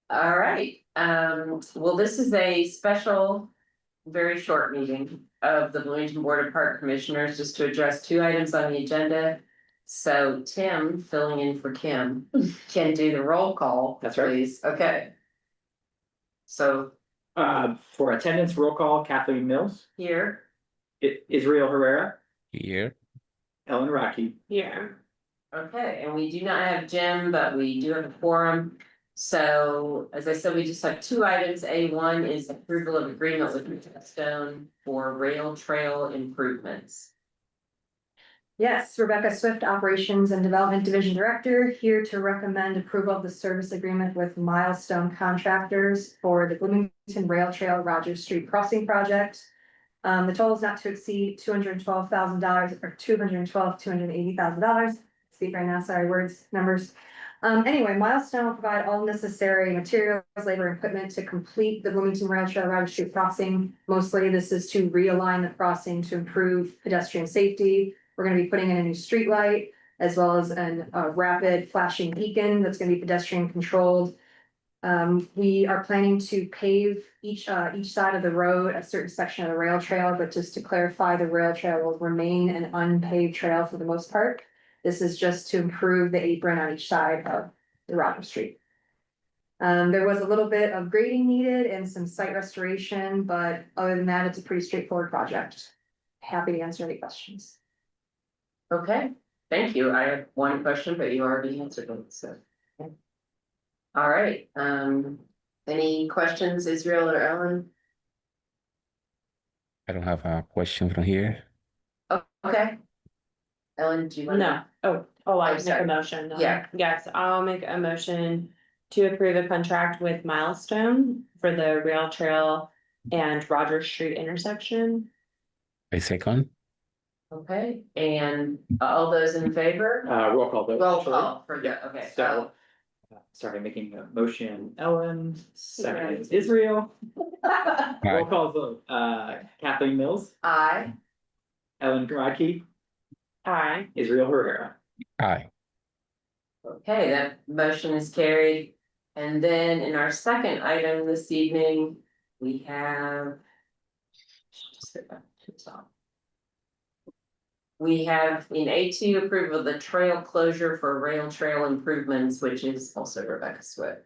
All right, well, this is a special, very short meeting of the Bloomington Board of Park Commissioners, just to address two items on the agenda. So Tim, filling in for Kim, can do the roll call. That's right. Please, okay. So For attendance, roll call, Kathleen Mills, here, Israel Herrera, Here. Ellen Rocky. Here. okay, and we do not have Jim, but we do have a quorum. So, as I said, we just have two items. A1 is approval of agreement with Stone for rail trail improvements. Yes, Rebecca Swift, Operations and Development Division Director, here to recommend approval of the service agreement with Milestone Contractors for the Bloomington Rail Trail Rogers Street Crossing Project. The total is not to exceed $212,000 or $280,000. Speak right now, sorry, numbers. Anyway, Milestone will provide all necessary materials, labor, and equipment to complete the Bloomington Rail Trail Rogers Street crossing. Mostly, this is to realign the crossing to improve pedestrian safety. We're gonna be putting in a new street light as well as a rapid flashing beacon that's gonna be pedestrian controlled. We are planning to pave each side of the road, a certain section of the rail trail, but just to clarify, the rail trail will remain an unpaved trail for the most part. This is just to improve the apron on each side of the Rogers Street. There was a little bit of grading needed and some site restoration, but other than that, it's a pretty straightforward project. Happy to answer any questions. Okay, thank you. I have one question, but you already answered it, so. All right, any questions, Israel or Ellen? I don't have a question from here. Oh, okay. Ellen, do you want? No, I I'm make sorry. a motion. Yeah. Yes, I'll make a motion to approve a contract with Milestone for the rail trail and Rogers Street intersection. A second. Okay, and all those in favor? Roll call vote. Roll actually. call for the, okay. So, sorry, making a motion, Ellen, second is Israel. Roll call vote, Kathleen Mills, Aye. Ellen Rocky, Aye. Israel Herrera. Aye. Okay, that motion is carried. And then in our second item this evening, we have. We have in A2 approval of the trail closure for rail trail improvements, which is also Rebecca Swift.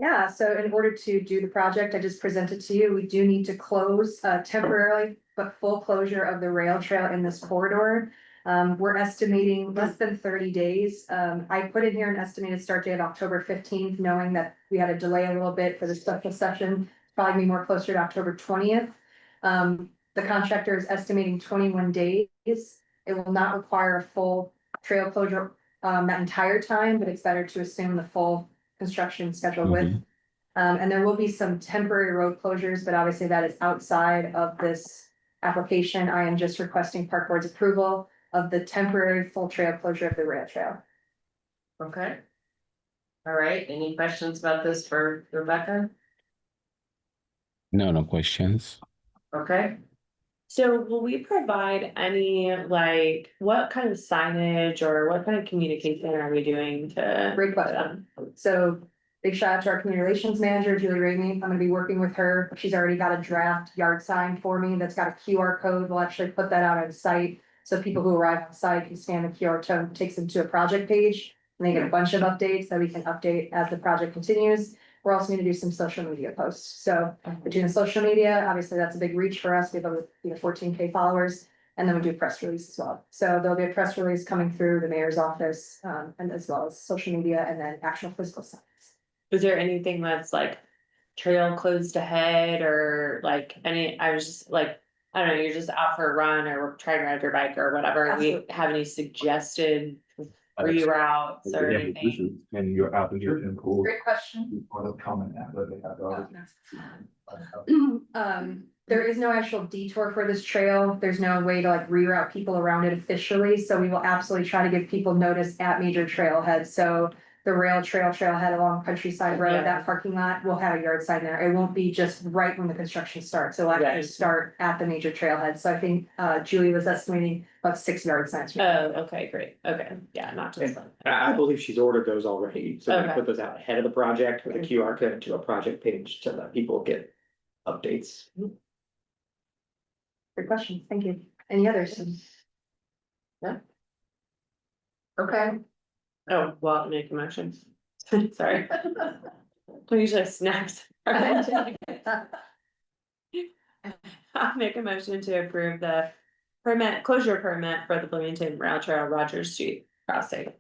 Yeah, so in order to do the project I just presented to you, we do need to close temporarily, but full closure of the rail trail in this corridor. We're estimating less than 30 days. I put in here an estimated start date of October 15th, knowing that we had to delay a little bit for the special session, probably be more closer to October 20th. The contractor is estimating 21 days. It will not require a full trail closure that entire time, but it's better to assume the full construction schedule with. And there will be some temporary road closures, but obviously that is outside of this application. I am just requesting Park Board's approval of the temporary full trail closure of the rail trail. Okay. All right, any questions about this for Rebecca? No questions. Okay, So will we provide any, like, what kind of signage or what kind of communication are we doing to? Great question. So big shout out to our community relations manager, Julie Ramey. I'm gonna be working with her. She's already got a draft yard sign for me that's got a QR code. We'll actually put that out on site. So people who arrive on site can scan the QR code, takes them to a project page. And they get a bunch of updates that we can update as the project continues. We're also going to do some social media posts. So between the social media, obviously that's a big reach for us. We have over 14K followers, and then we do press release as well. So there'll be a press release coming through the mayor's office, and as well as social media and then actual physical signs. Is there anything that's like trail closed ahead or like any, I was just like, I don't know, you're just out for a run or trying to ride your bike or whatever. Do we Absolutely. have any suggested reroutes or anything? And your application pool. Great question. Part of common app that they have. There is no actual detour for this trail. There's no way to like reroute people around it officially. So we will absolutely try to give people notice at major trailheads. So the rail trailhead along Countryside Yeah. Road, that parking lot will have a yard sign there. It won't be just right when the construction starts. It'll actually Right. start at the major trailhead. So I think Julie was estimating about 6 yard signs. Oh, okay, great, okay, yeah, not just. And I believe she's ordered those already, so we Okay. put those out ahead of the project with a QR code to a project page to let people get updates. Good question. Thank you. Any others? Okay. Oh, well, make a motion. Sorry. Please just snaps. I'll make a motion to approve the closure permit for the Bloomington Rail Trail Rogers Street crossing.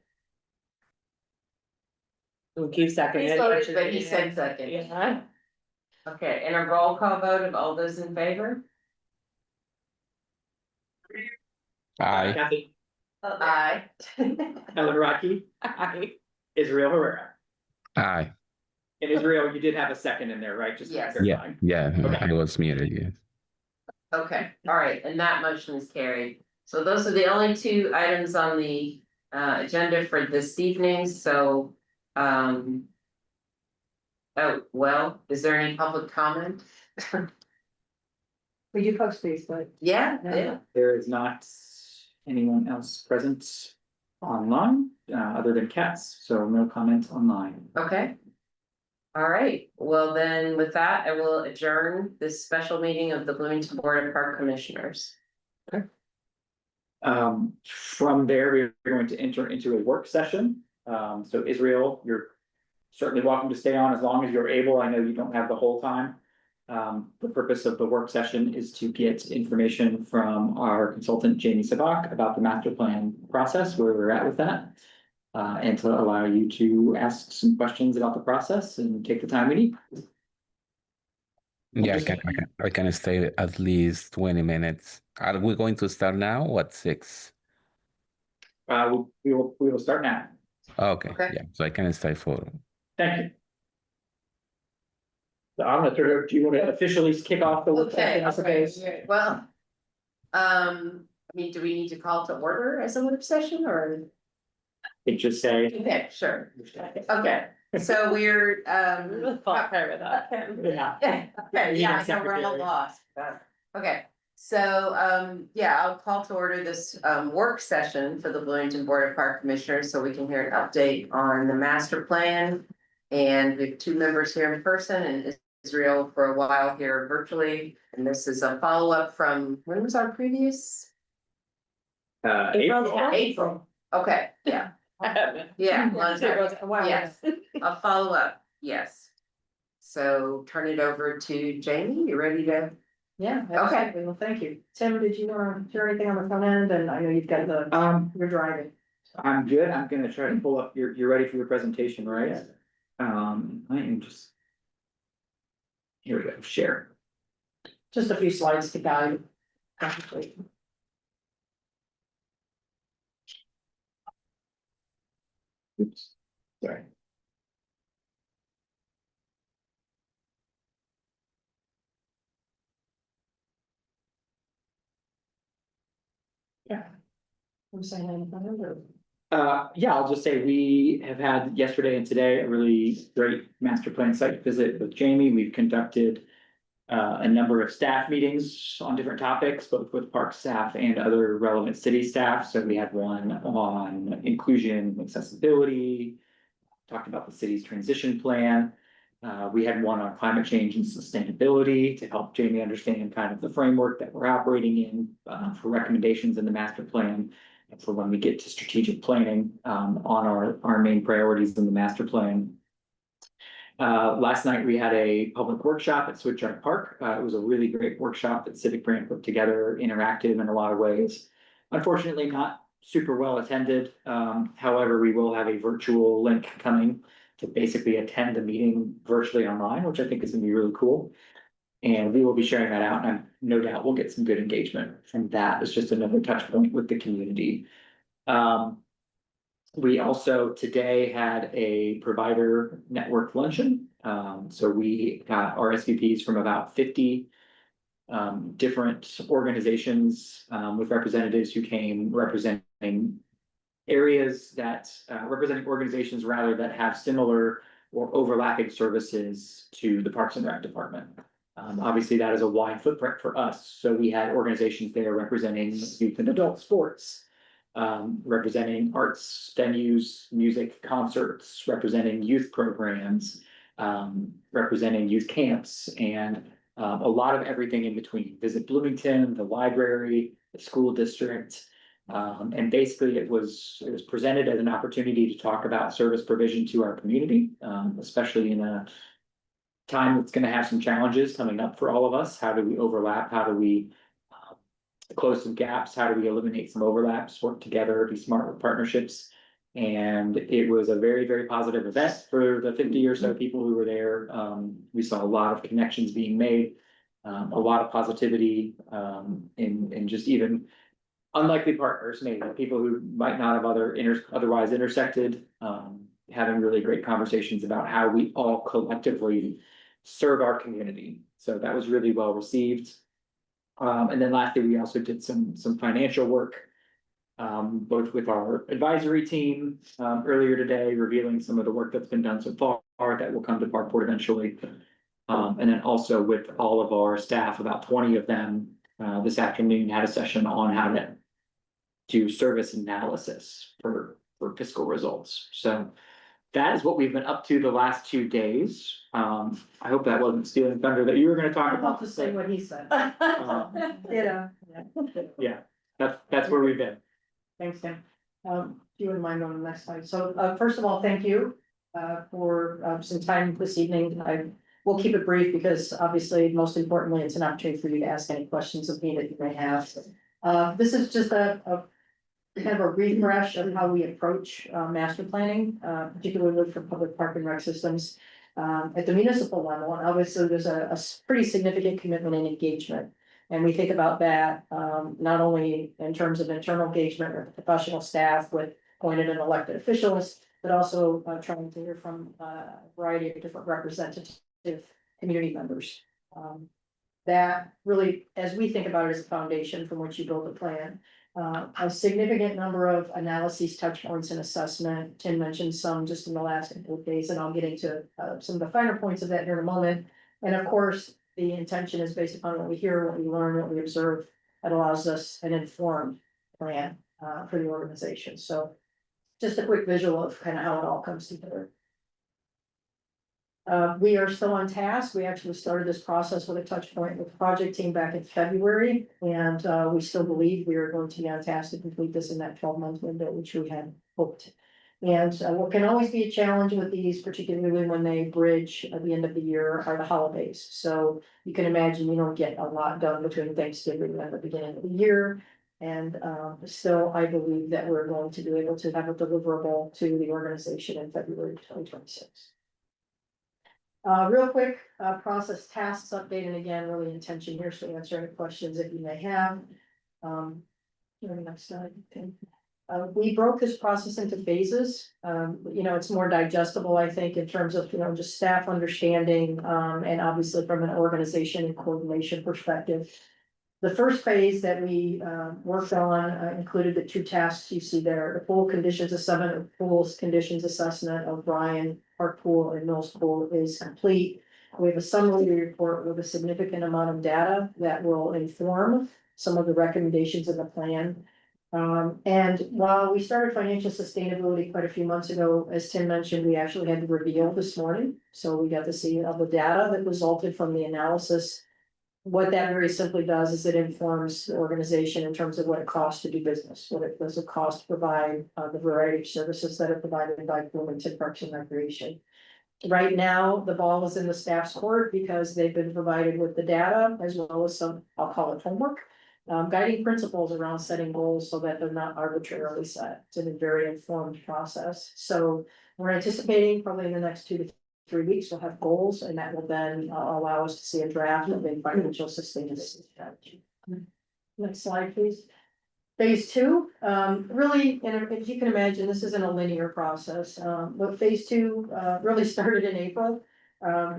We'll keep seconding. He voted, but he said second. Yeah. Okay, and a roll call vote of all those in favor? Aye. Kathy, Aye. Ellen Rodkey, Israel Herrera. Aye. And Israel, you did have a second in there, right? Just to Yes. clarify. Yeah, Okay. I was muted, yes. Okay, all right, and that motion is carried. So those are the only two items on the agenda for this evening, so. Oh, well, is there any public comment? We do post these, but Yeah. There is not anyone else present online, other than Katz, so no comment online. Okay. All right, well then, with that, I will adjourn this special meeting of the Bloomington Board of Park Commissioners. From there, we're going to enter into a work session. So Israel, you're certainly welcome to stay on as long as you're able. I know you don't have the whole time. The purpose of the work session is to get information from our consultant, Jamie Sabak, about the master plan process, where we're at with that. And to allow you to ask some questions about the process and take the time we need. Yeah, I can stay at least 20 minutes. Are we going to start now? What, 6? We will start now. Okay, Okay. yeah, so I can stay for. Thank you. So I'm gonna throw it, do you want to officially kick off the work Okay, session, I suppose? well. I mean, do we need to call to order as a work session or? It just say. Okay, sure. Okay, so we're Really fall apart without him. Yeah. Okay, yeah, I know we're all Secretary. lost. Okay, so yeah, I'll call to order this work session for the Bloomington Board of Park Commissioners, so we can hear an update on the master plan. And we have 2 members here in person and Israel for a while here virtually, and this is a follow-up from, when was our previous? April. April, okay, yeah, yeah. Yes, a follow-up, yes. So turn it over to Jamie, you ready to? yeah, Okay. absolutely. Well, thank you. Tim, did you want to share anything on the front end? And I know you've got you're driving. I'm good. I'm gonna try to pull up, you're ready for your presentation, right? Yes. I am just. Here we go, share. Just a few slides to guide. Oops, sorry. Yeah. I'm saying on the front end or? Yeah, I'll just say we have had yesterday and today a really great master plan site visit with Jamie. We've conducted a number of staff meetings on different topics, both with park staff and other relevant city staff. So we had one on inclusion, accessibility, talked about the city's transition plan. We had one on climate change and sustainability to help Jamie understand kind of the framework that we're operating in for recommendations in the master plan. And for when we get to strategic planning on our main priorities in the master plan. Last night we had a public workshop at Switchyard Park. It was a really great workshop that Civic Brand put together, interactive in a lot of ways. Unfortunately, not super well attended. However, we will have a virtual link coming to basically attend the meeting virtually online, which I think is gonna be really cool. And we will be sharing that out, and no doubt we'll get some good engagement from that. It's just another touch point with the community. We also today had a provider network luncheon. So we got RSVPs from about 50 different organizations with representatives who came representing areas that, representing organizations rather that have similar or overlapping services to the Parks and Rec Department. Obviously, that is a wide footprint for us, so we had organizations there representing youth and adult sports. Representing arts venues, music concerts, representing youth programs, representing youth camps, and a lot of everything in between. Visit Bloomington, the library, the school district. And basically it was presented as an opportunity to talk about service provision to our community, especially in a time that's gonna have some challenges coming up for all of us. How do we overlap? How do we close some gaps? How do we eliminate some overlaps, work together, be smart with partnerships? And it was a very, very positive event for the 50 or so people who were there. We saw a lot of connections being made, a lot of positivity, in just even unlikely partners, maybe people who might not have otherwise intersected, having really great conversations about how we all collectively serve our community. So that was really well received. And then lastly, we also did some financial work, both with our advisory team, earlier today, revealing some of the work that's been done so far that will come to Park Board eventually. And then also with all of our staff, about 20 of them, this afternoon had a session on how to do service analysis for fiscal results. So that is what we've been up to the last 2 days. I hope that wasn't stealing thunder that you were gonna talk I'm about about. to say what he said. Yeah. Yeah, that's where we've been. Thanks, Tim. If you wouldn't mind on the next slide. So, first of all, thank you, for, some time this evening. I will keep it brief because obviously, most importantly, it's an opportunity for you to ask any questions of me that you may have. This is just a kind of a refresh of how we approach, master planning, particularly for public park and rec systems. At the municipal level, and obviously there's a pretty significant commitment and engagement. And we think about that, not only in terms of internal engagement with professional staff with appointed and elected officials, but also trying to hear from a variety of different representative community members. That really, as we think about it, is a foundation from which you build a plan. A significant number of analyses, touch points and assessment. Tim mentioned some just in the last couple of days, and I'll get into some of the finer points of that here in a moment. And of course, the intention is based upon what we hear, what we learn, what we observe. That allows us an informed plan for the organization. So just a quick visual of kind of how it all comes together. We are still on task. We actually started this process with a touch point with the project team back in February. And we still believe we are going to be on task to complete this in that 12-month window, which we had hoped. And what can always be a challenge with these, particularly when they bridge at the end of the year, are the holidays. So you can imagine you don't get a lot done between Thanksgiving and the beginning of the year. And still, I believe that we're going to be able to have a deliverable to the organization in February 2026. Real quick, process tasks update, and again, really intention here, so answer any questions that you may have. Next slide. We broke this process into phases. It's more digestible, I think, in terms of, just staff understanding, and obviously from an organization and coordination perspective. The first phase that we worked on included the 2 tasks you see there, the pool conditions assessment, or pools conditions assessment of Bryan Park Pool and Mills Pool is complete. We have a summary report with a significant amount of data that will inform some of the recommendations in the plan. And while we started financial sustainability quite a few months ago, as Tim mentioned, we actually had to reveal this morning. So we got to see all the data that resulted from the analysis. What that very simply does is it informs the organization in terms of what it costs to do business, what it does it cost to provide the variety of services that are provided by Bloomington Parks and Recreation. Right now, the ball is in the staff's court because they've been provided with the data as well as some, I'll call it homework, guiding principles around setting goals so that they're not arbitrarily set. It's a very informed process. So we're anticipating probably in the next 2 to 3 weeks, we'll have goals, and that will then allow us to see a draft of a financial sustainability strategy. Next slide, please. Phase 2, really, and if you can imagine, this isn't a linear process, but phase 2 really started in April.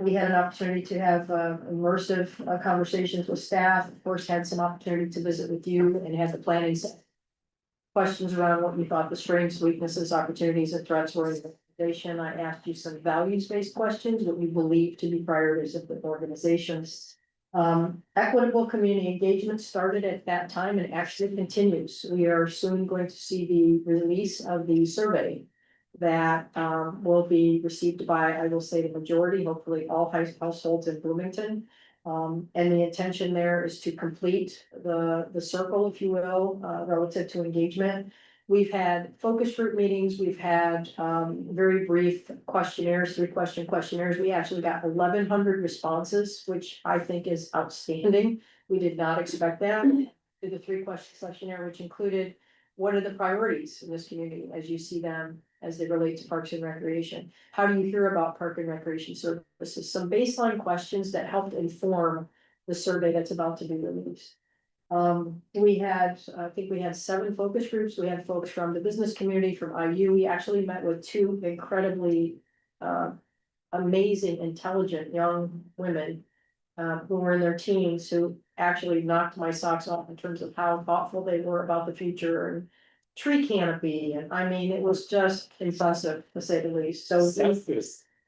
We had an opportunity to have immersive conversations with staff. Of course, had some opportunity to visit with you and had the planning questions around what you thought the strengths, weaknesses, opportunities, and threats were in the organization. I asked you some values-based questions, what you believe to be priorities of the organizations. Equitable community engagement started at that time and actually continues. We are soon going to see the release of the survey that will be received by, I will say, the majority, hopefully all households in Bloomington. And the intention there is to complete the circle, if you will, relative to engagement. We've had focus group meetings, we've had very brief questionnaires, 3-question questionnaires. We actually got 1,100 responses, which I think is outstanding. We did not expect that. Did the 3-question questionnaire, which included what are the priorities in this community as you see them as they relate to Parks and Recreation? How do you hear about Park and Recreation services? Some baseline questions that helped inform the survey that's about to be released. We had, I think we had 7 focus groups. We had folks from the business community, from IU. We actually met with 2 incredibly amazing, intelligent young women who were in their teens, who actually knocked my socks off in terms of how thoughtful they were about the future and tree canopy. And I mean, it was just impressive, to say the least. So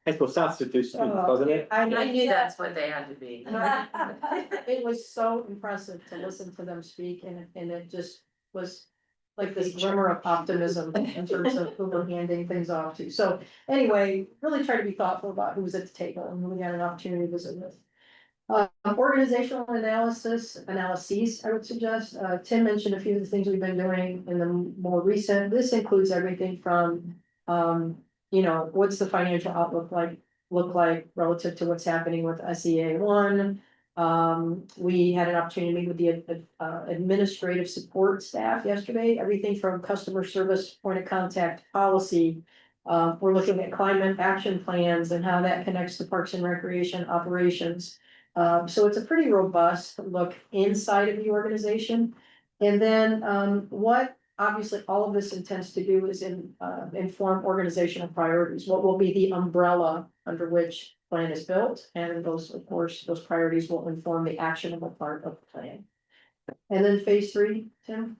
I suppose South students, wasn't it? I knew that's what they had to be. It was so impressive to listen to them speak, and it just was like this glimmer of optimism in terms of who we're handing things off to. So anyway, really try to be thoughtful about who was at the table and who we had an opportunity to visit with. Organizational analyses, I would suggest. Tim mentioned a few of the things we've been doing in the more recent. This includes everything from, what's the financial outlook look like relative to what's happening with SEA 1. We had an opportunity to meet with the administrative support staff yesterday, everything from customer service, point of contact, policy. We're looking at climate action plans and how that connects to Parks and Recreation operations. So it's a pretty robust look inside of the organization. And then what obviously all of this intends to do is inform organizational priorities. What will be the umbrella under which plan is built? And those, of course, those priorities will inform the actionable part of the plan. And then phase 3, Tim?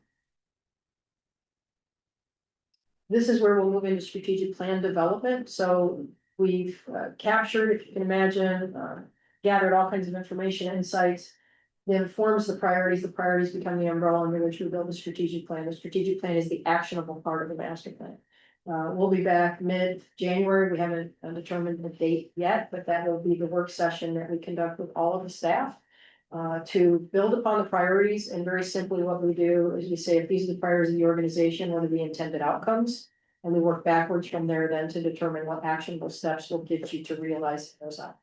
This is where we'll move into strategic plan development. So we've captured, if you can imagine, gathered all kinds of information, insights, that informs the priorities become the umbrella under which we build the strategic plan. The strategic plan is the actionable part of the master plan. We'll be back mid-January. We haven't determined the date yet, but that will be the work session that we conduct with all of the staff to build upon the priorities. And very simply what we do is we say, if these are the priorities of the organization, what are the intended outcomes? And we work backwards from there then to determine what actionable steps will get you to realize those outcomes.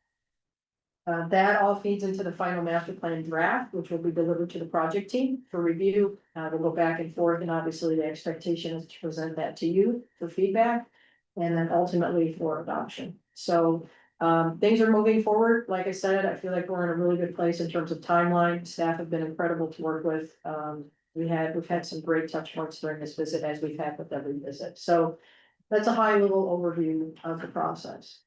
That all feeds into the final master plan draft, which will be delivered to the project team for review. We'll go back and forth, and obviously the expectation is to present that to you for feedback, and then ultimately for adoption. So things are moving forward. Like I said, I feel like we're in a really good place in terms of timeline. Staff have been incredible to work with. We've had some great touch points during this visit, as we've had with every visit. So that's a high level overview of the process.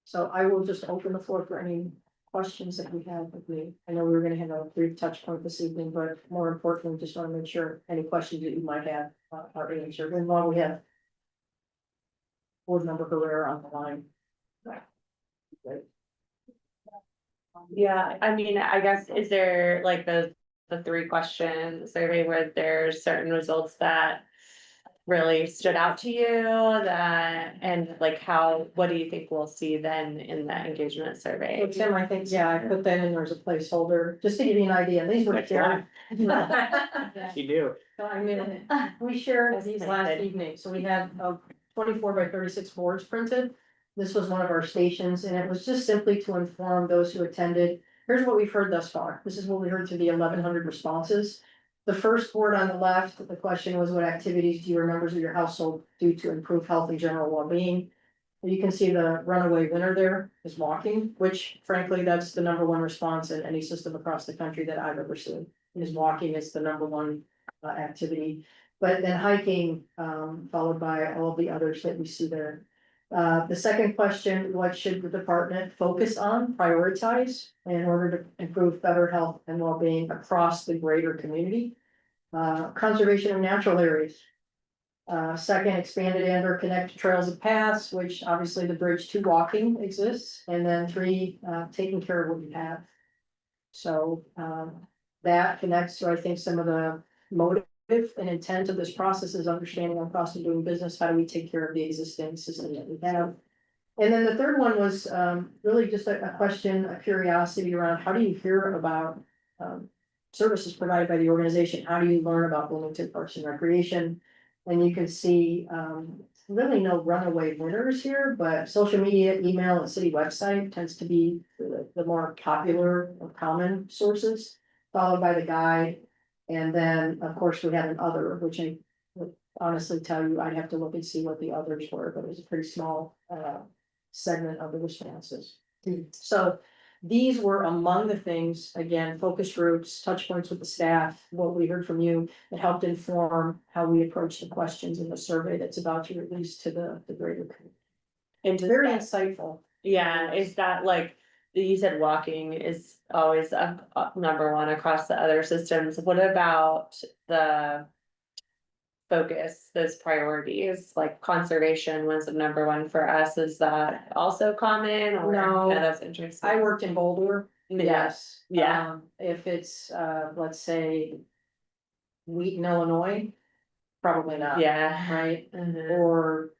So I will just open the floor for any questions that we have with me. I know we were gonna have a brief touch point this evening, but more importantly, just want to make sure any questions that you might have are answered. And while we have board member Herrera on the line. Yeah, I mean, I guess, is there like the 3-question survey where there's certain results that really stood out to you and like what do you think we'll see then in that engagement survey? So Tim, I think, yeah, I put that in there as a placeholder, just to give you an idea. These were shared. She knew. So I mean, we shared these last evening, so we had 24 by 36 boards printed. This was one of our stations, and it was just simply to inform those who attended. Here's what we've heard thus far. This is what we heard through the 1,100 responses. The first board on the left, the question was, what activities do your members of your household do to improve health and general well-being? You can see the runaway winner there is walking, which frankly, that's the #1 response in any system across the country that I've ever seen. Is walking is the #1 activity, but then hiking, followed by all the others that we see there. The second question, what should the department focus on, prioritize in order to improve better health and well-being across the greater community? Conservation of natural areas. Second, expanded and or connected trails and paths, which obviously the bridge to walking exists, and then three, taking care of what you have. So, that connects to, I think, some of the motive and intent of this process is understanding our cost of doing business, how do we take care of the existing system that we have? And then the third one was, really just a question, a curiosity around how do you hear about, services provided by the organization? How do you learn about Bloomington Parks and Recreation? And you can see, really no runaway winners here, but social media, email, and city website tends to be the more popular or common sources, followed by the guide. And then, of course, we had an other, which I would honestly tell you, I'd have to look and see what the others were, but it was a pretty small, segment of the responses. So these were among the things, again, focus groups, touch points with the staff, what we heard from you, that helped inform how we approach the questions in the survey that's about to release to the greater community. And does Very that- insightful. Yeah, is that like, you said walking is always up number one across the other systems. What about the focus, those priorities, like conservation was the number one for us? Is that also common or? No. Yeah, that's interesting. I worked in Boulder. Yeah, Yes. yeah. If it's, let's say, Wheaton, Illinois, probably not. Yeah. Right? Mhm. Or,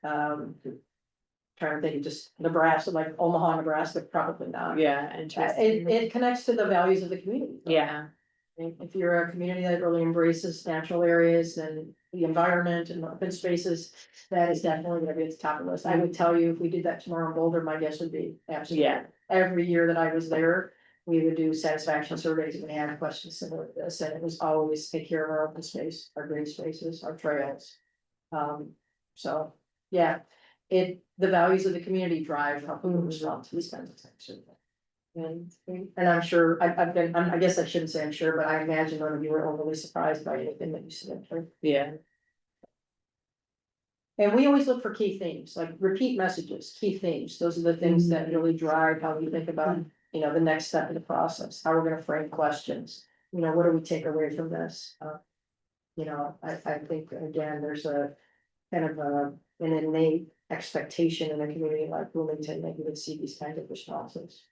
trying to think, just Nebraska, like Omaha, Nebraska, probably not. Yeah, interesting. It connects to the values of the community. Yeah, If you're a community that really embraces natural areas and the environment and open spaces, that is definitely gonna be at the top of the list. I would tell you, if we did that tomorrow in Boulder, my guess would be absolutely. Yeah. Every year that I was there, we would do satisfaction surveys and we had questions similar to this, and it was always take care of our open space, our green spaces, our trails. So, yeah, the values of the community drive how people respond to these kinds of things. And I'm sure, I guess I shouldn't say I'm sure, but I imagine none of you were overly surprised by anything that you said. Right? yeah, And we always look for key themes, like repeat messages, key themes. Those are the things that really drive how we think about, the next step in the process, how we're gonna frame questions. What do we take away from this? I think, again, there's a kind of an innate expectation in a community like Bloomington that you would see these kinds of responses.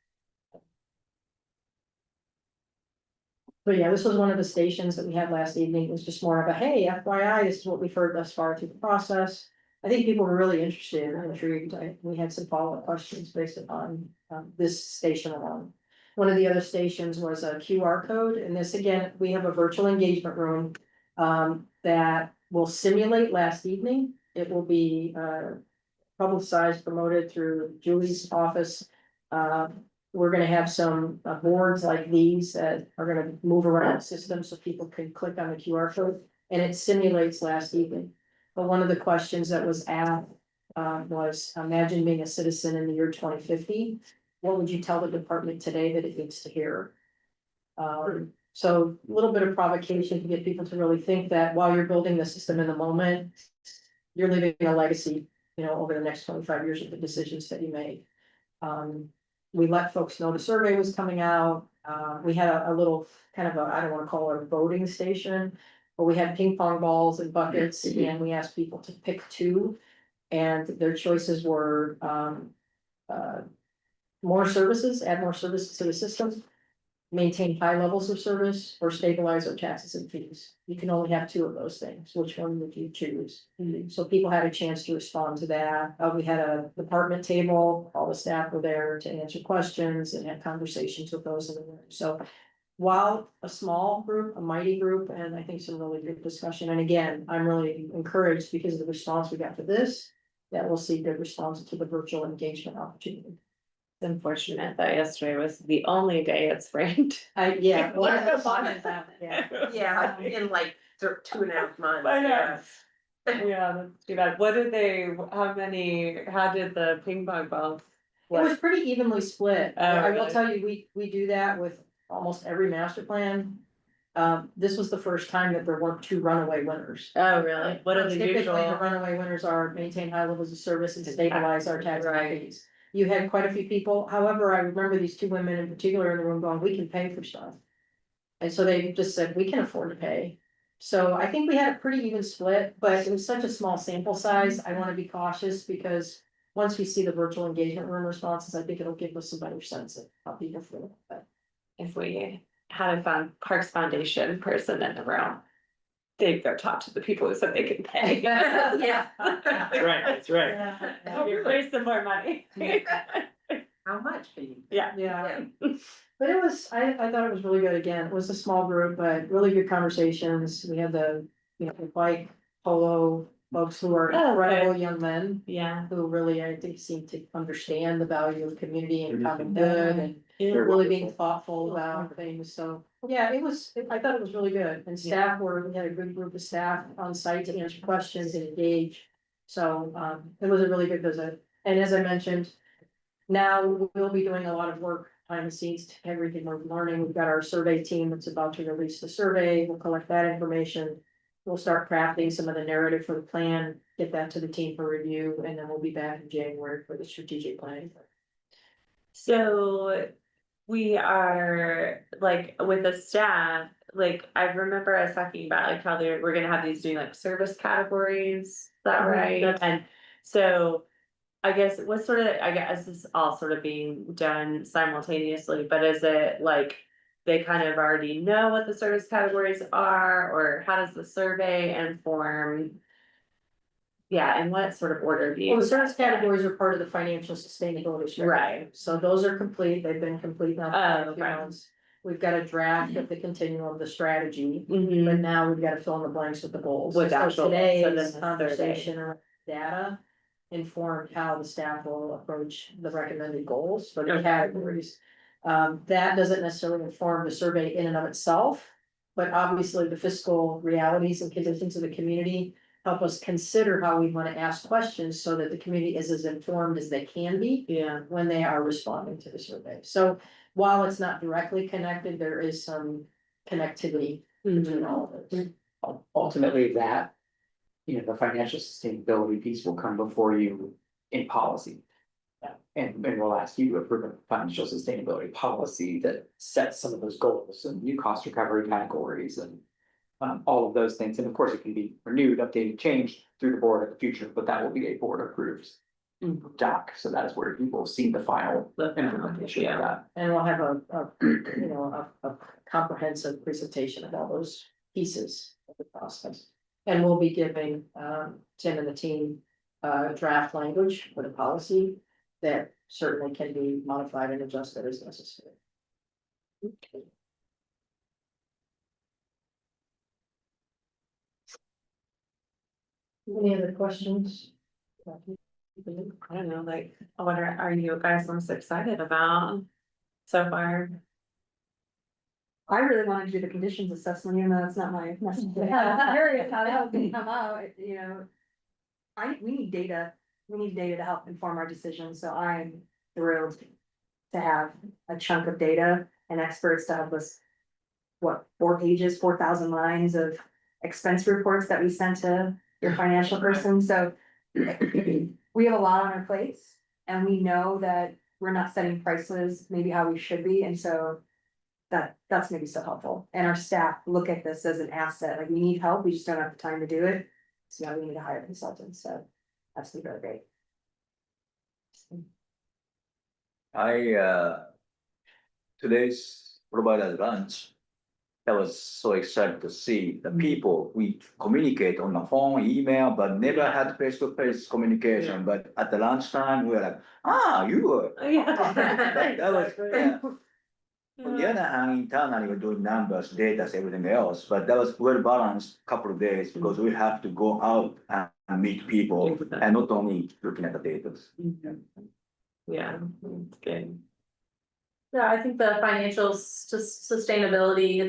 But yeah, this was one of the stations that we had last evening. It was just more of a, hey, FYI, this is what we've heard thus far through the process. I think people were really interested and intrigued. We had some follow-up questions based upon this station alone. One of the other stations was a QR code, and this, again, we have a virtual engagement room that will simulate last evening. It will be publicized, promoted through Julie's office. We're gonna have some boards like these that are gonna move around the system so people can click on the QR code, and it simulates last evening. But one of the questions that was asked was, imagine being a citizen in the year 2050. What would you tell the department today that it needs to hear? So a little bit of provocation to get people to really think that while you're building the system in the moment, you're leaving a legacy, over the next 25 years of the decisions that you made. We let folks know the survey was coming out. We had a little kind of I don't want to call it a voting station, but we had ping pong balls and buckets, and we asked people to pick two. And their choices were more services, add more services to the system, maintain high levels of service, or stabilize our taxes and fees. You can only have two of those things. Which one would you choose? So people had a chance to respond to that. We had a department table, all the staff were there to answer questions and have conversations with those in the room. So while a small group, a mighty group, and I think some really good discussion, and again, I'm really encouraged because of the response we got to this, that we'll see good response to the virtual engagement opportunity. it's unfortunate that yesterday was the only day it's rained. Yeah. What well, a bummer. yeah. Yeah, in like 2.5 months. I know. yeah. Yeah, that's too bad. How did the ping pong balls? It was pretty evenly split. Oh, I will really? tell you, we do that with almost every master plan. This was the first time that there weren't two runaway winners. Oh, really? What are the Typically, the usual? runaway winners are maintain high levels of service and stabilize our tax Right. fees. You had quite a few people, however, I remember these two women in particular in the room going, we can pay for stuff. And so they just said, we can afford to pay So I think we had a pretty even split, but it was such a small sample size. I want to be cautious because once we see the virtual engagement room responses, I think it'll give us a better sense of how people feel. But If we had a Parks Foundation person in the room, they'd go talk to the people who said they could pay. Yeah. That's right, that's right. Raise some more money. How much can you? Yeah. yeah, but it was, I thought it was really good. Again, it was a small group, but really good conversations. We had the, the bike polo folks who are Oh, okay. incredible young men. Yeah. Who really, I think, seem to understand the value of community and common good and They're really being wonderful. thoughtful about things. So, yeah, I thought it was really good. And staff we had a good group of staff on site to answer questions and engage. So, it was a really good visit. And as I mentioned, now we'll be doing a lot of work behind the scenes to everything we're learning. We've got our survey team that's about to release the survey. We'll collect that information. We'll start crafting some of the narrative for the plan, get that to the team for review, and then we'll be back in January for the strategic planning. So we are like with the staff, like I remember us talking about like how we're gonna have these doing like service categories, is that right? That's- And so I guess what sort of, I guess this is all sort of being done simultaneously, but is it like they kind of already know what the service categories are, or how does the survey inform? Yeah, in what sort of order do you? Well, the service categories are part of the financial sustainability strategy. Right. So those are complete. They've been complete now. for a few okay. months. We've got a draft of the continuum of the strategy, Mhm. but now we've got to fill in the blanks with the goals. With So actual goals, so then today's the conversation around data informed how the staff will approach the recommended goals for the Okay. categories. That doesn't necessarily inform the survey in and of itself, but obviously the fiscal realities and conditions of the community help us consider how we want to ask questions so that the community is as informed as they can be Yeah. when they are responding to the survey. So while it's not directly connected, there is some connectivity between all of it. Ultimately, that, the financial sustainability piece will come before you in policy. And we'll ask you to approve a financial sustainability policy that sets some of those goals and new cost recovery categories and all of those things. And of course, it can be renewed, updated, changed through the board in the future, but that will be a board approved doc. So that is where you will see the final implementation of that. And we'll have a comprehensive presentation of all those pieces of the process. And we'll be giving Tim and the team draft language for the policy that certainly can be modified and adjusted as necessary. Any other questions? I don't know, like, what are you guys most excited about so far? I really wanted to do the conditions assessment, even though it's not my message. I'm curious how that would come out, we need data, to help inform our decisions, so I'm thrilled to have a chunk of data and experts to help us. What, 4 pages, 4,000 lines of expense reports that we sent to your financial person, so. We have a lot on our plates, and we know that we're not setting prices maybe how we should be, and so. That's maybe so helpful, and our staff look at this as an asset, like we need help, we just don't have the time to do it. So now we need to hire consultants, so that's been really great. Today's provided lunch. I was so excited to see the people we communicate on the phone, email, but never had face-to-face communication. But at the lunchtime, we were like, you were. That was, yeah. On the other hand, internally, we're doing numbers, data, everything else, but that was well balanced couple of days because we have to go out and meet people and not only looking at the data. Yeah, it's good. Yeah, I think the financial sustainability,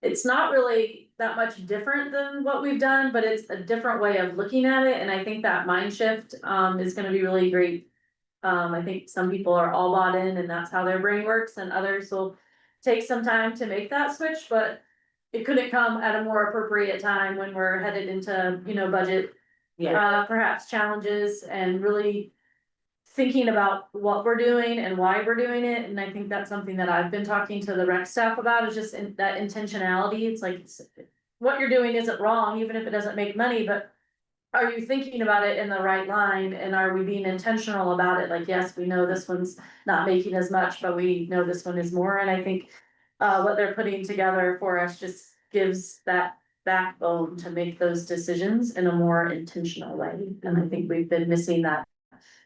it's not really that much different than what we've done, but it's a different way of looking at it, and I think that mind shift is gonna be really great. I think some people are all bought in and that's how their brain works, and others will take some time to make that switch, but it couldn't come at a more appropriate time when we're headed into, budget. Perhaps challenges and really thinking about what we're doing and why we're doing it, and I think that's something that I've been talking to the rec staff about, is just that intentionality. It's like, what you're doing isn't wrong, even if it doesn't make money, but are you thinking about it in the right line, and are we being intentional about it? Like, yes, we know this one's not making as much, but we know this one is more, and I think what they're putting together for us just gives that backbone to make those decisions in a more intentional way, and I think we've been missing that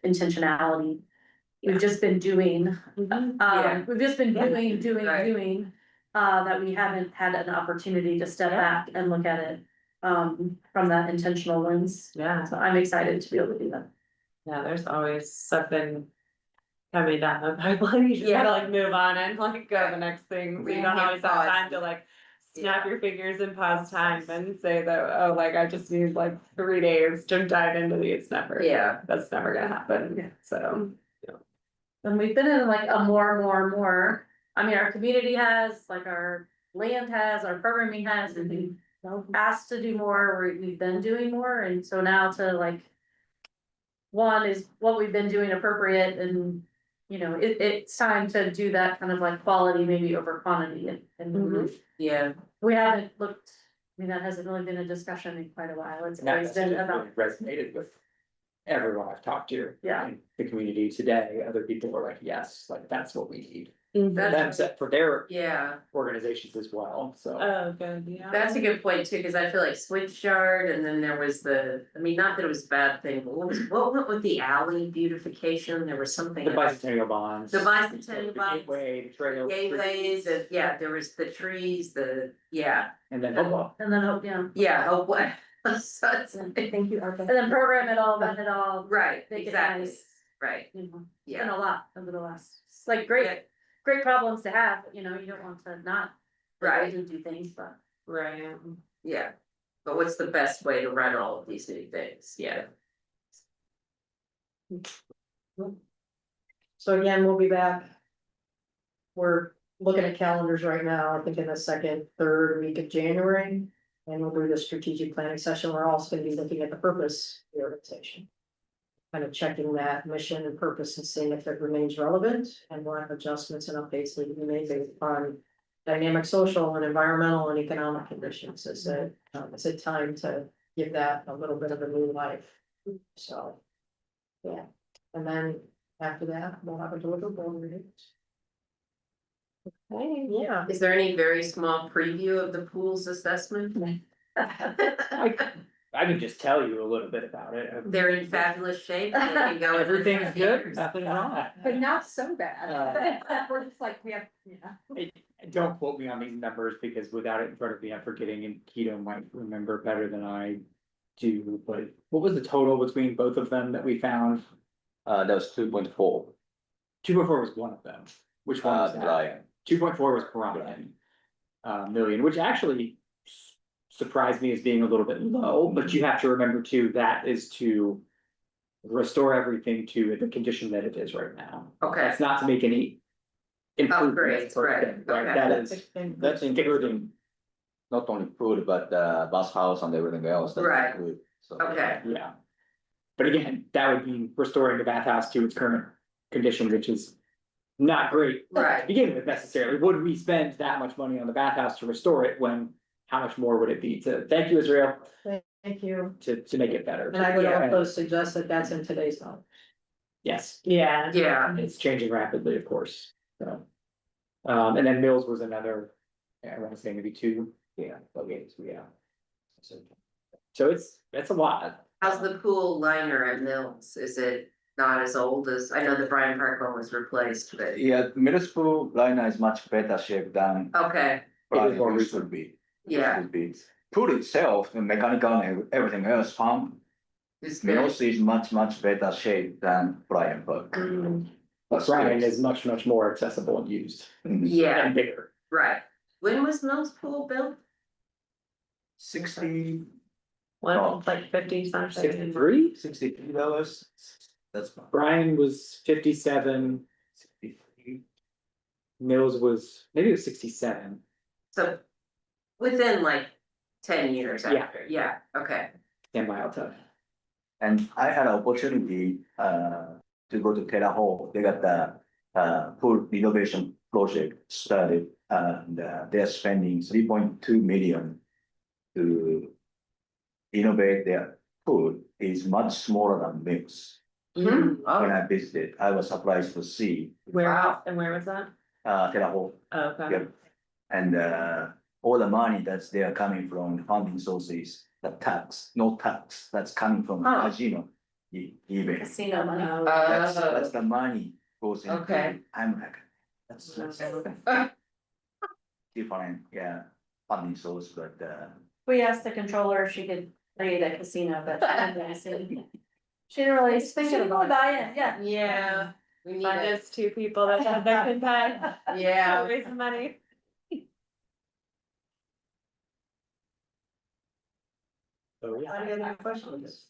intentionality. We've just been doing, Yeah. we've just been Right. doing, that we haven't had an opportunity to step back and look at it, from that intentional lens. Yeah, So I'm excited to be able to do that. Yeah, there's always something coming down the pipeline, you just gotta like move on and like go to the next thing, so you don't always have time to like. Snap your fingers and pause time and say that, oh, like I just need like 3 days to dive into these numbers. Yeah. That's never gonna happen, so. And we've been in like a more, I mean, our community has, like our land has, our programming has, and we asked to do more, we've been doing more, and so now to like. One is what we've been doing appropriate, and, you know, it's time to do that kind of like quality maybe over quantity, and yeah, we haven't looked. I mean, that hasn't really been a discussion in quite a while, it's And that always been message has about, really resonated with everyone I've talked to. Yeah. In the community today, other people were like, yes, like that's what we need. That's- Them set for their yeah. organizations as well, so. Oh, good, yeah. That's a good point too, cause I feel like Switchyard, and then there was I mean, not that it was a bad thing, but what went with the alley beautification, there was something. The else. bicentennial bonds. The bicentennial the bonds. Gateway, the trails. Gateways, yeah, there was the trees, yeah, And then Hopewell. and then, oh, what, so it's, Thank you, ARPA. and then program it all, run it all, right, make it exactly, nice, right, you know, yeah. and a lot over the last, it's like great problems to have, but you know, you don't want to not. Right. Do things, but. Right. Yeah, but what's the best way to run all of these new things, yeah. So again, we'll be back. We're looking at calendars right now, I think in the second, third week of January. And we'll do the strategic planning session. We're also gonna be looking at the purpose of the organization. Kind of checking that mission and purpose and seeing if it remains relevant, and we'll have adjustments and updates that we made based on dynamic social and environmental and economic conditions. Is it time to give that a little bit of a new life? So. Yeah, and then after that, we'll have a deliverable meeting. Okay, yeah. Is there any very small preview of the pool's assessment? I can just tell you a little bit about it. They're in fabulous shape. They can go- Everything's good, nothing wrong. But not so bad. We're just like, we have, Don't quote me on these numbers because without it in front of me, I'm forgetting, and Keto might remember better than I do, but what was the total between both of them that we found? That was 2.4. 2.4 was one of them. Which one was that? Brian. 2.4 was Brian. Million, which actually surprised me as being a little bit low, but you have to remember too, that is to restore everything to the condition that it is right now. Okay. That's not to make any improvements, Upgrades, right, right, okay. that is, That's including not only food, but bus house and everything else. That's Right. included. So, Okay, yeah. But again, that would be restoring the bathhouse to its current condition, which is not great to right, begin with necessarily. Would we spend that much money on the bathhouse to restore it when, how much more would it be to, thank you, Israel, Thank you. to make it better? And I would Yeah, also suggest that that's in today's knowledge. yes, Yeah. yeah, it's changing rapidly, of course, so. And then Mills was another, I want to say maybe 2, yeah, okay, yeah. So it's a lot. how's the pool liner at Mills, is it not as old as, I know the Bryan Park one was replaced, but. Yeah, middle school liner is much better shape than Okay, Brian more used to recent. be. yeah, Used to be. Pool itself, the mechanical and everything else, pump, it's good, Mills is much better shape than Brian Park. But Brian is much more accessible and used. yeah, And bigger. right, when was Mills pool built? 60, One, like 50 something. 63, $63, that's fine. Brian was 57, 63. Mills was, maybe it was 67. So, within like 10 years Yeah. after, yeah, okay, And by Alta. And I had an opportunity to go to Terra Hall. They got the pool renovation project started, and they're spending 3.2 million to innovate their food is much smaller than Mix. Mm, When oh, I visited, I was surprised to see, Wow. And where was that? Terre Haute. Oh, okay. Yep. And all the money that's there coming from funding sources, the tax, no tax, that's coming from Huh. casino. Even. Casino money. That's the money goes into. Okay. I'm like, that's different, yeah, funding source, but We asked the controller if she could create a casino, but she didn't really, she didn't really buy it, yeah. Yeah. We need Find it, us two people that said they could pay. yeah. Raise some money. So, yeah. Any other questions?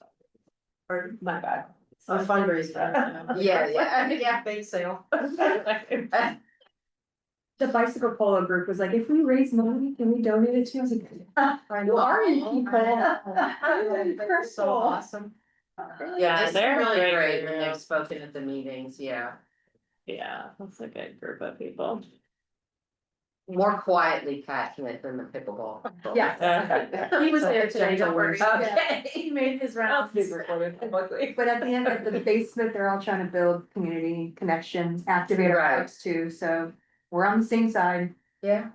Or My bad. a fundraiser? Yeah, yeah. Bake sale. The bicycle polo group was like, if we raise money, can we donate it to? I was like, I who are you people? They're so awesome. Yeah, It's they're really great great when group. they've spoken at the meetings, yeah. Yeah, that's a good group of people. More quietly passionate than the pickleball. Yeah. He was there today, don't worry. Okay. He made his rounds. But at the end, at the basement, they're all trying to build community connections, activate our Right. folks too, so we're on the same side. Yeah.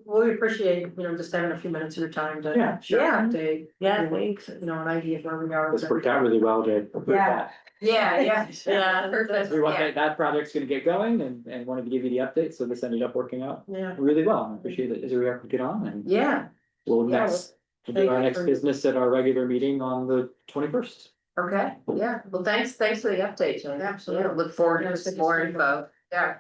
Well, we appreciate, just having a few minutes of your time to Yeah. share an update. Yeah, Thanks. An idea of where we are. This worked out really well to approve Yeah. Yeah, yeah. Yeah. Perfect. We want Yeah. that project's gonna get going and wanted to give you the update, so this ended up working out Yeah. really well. I appreciate it as we get on and Yeah, we'll Yeah, we'll do thank our you next for- business at our regular meeting on the 21st. okay, yeah, well, thanks for the update, Jen. Absolutely. Yeah, look forward Yeah, to it's good some to more see you. info, yeah.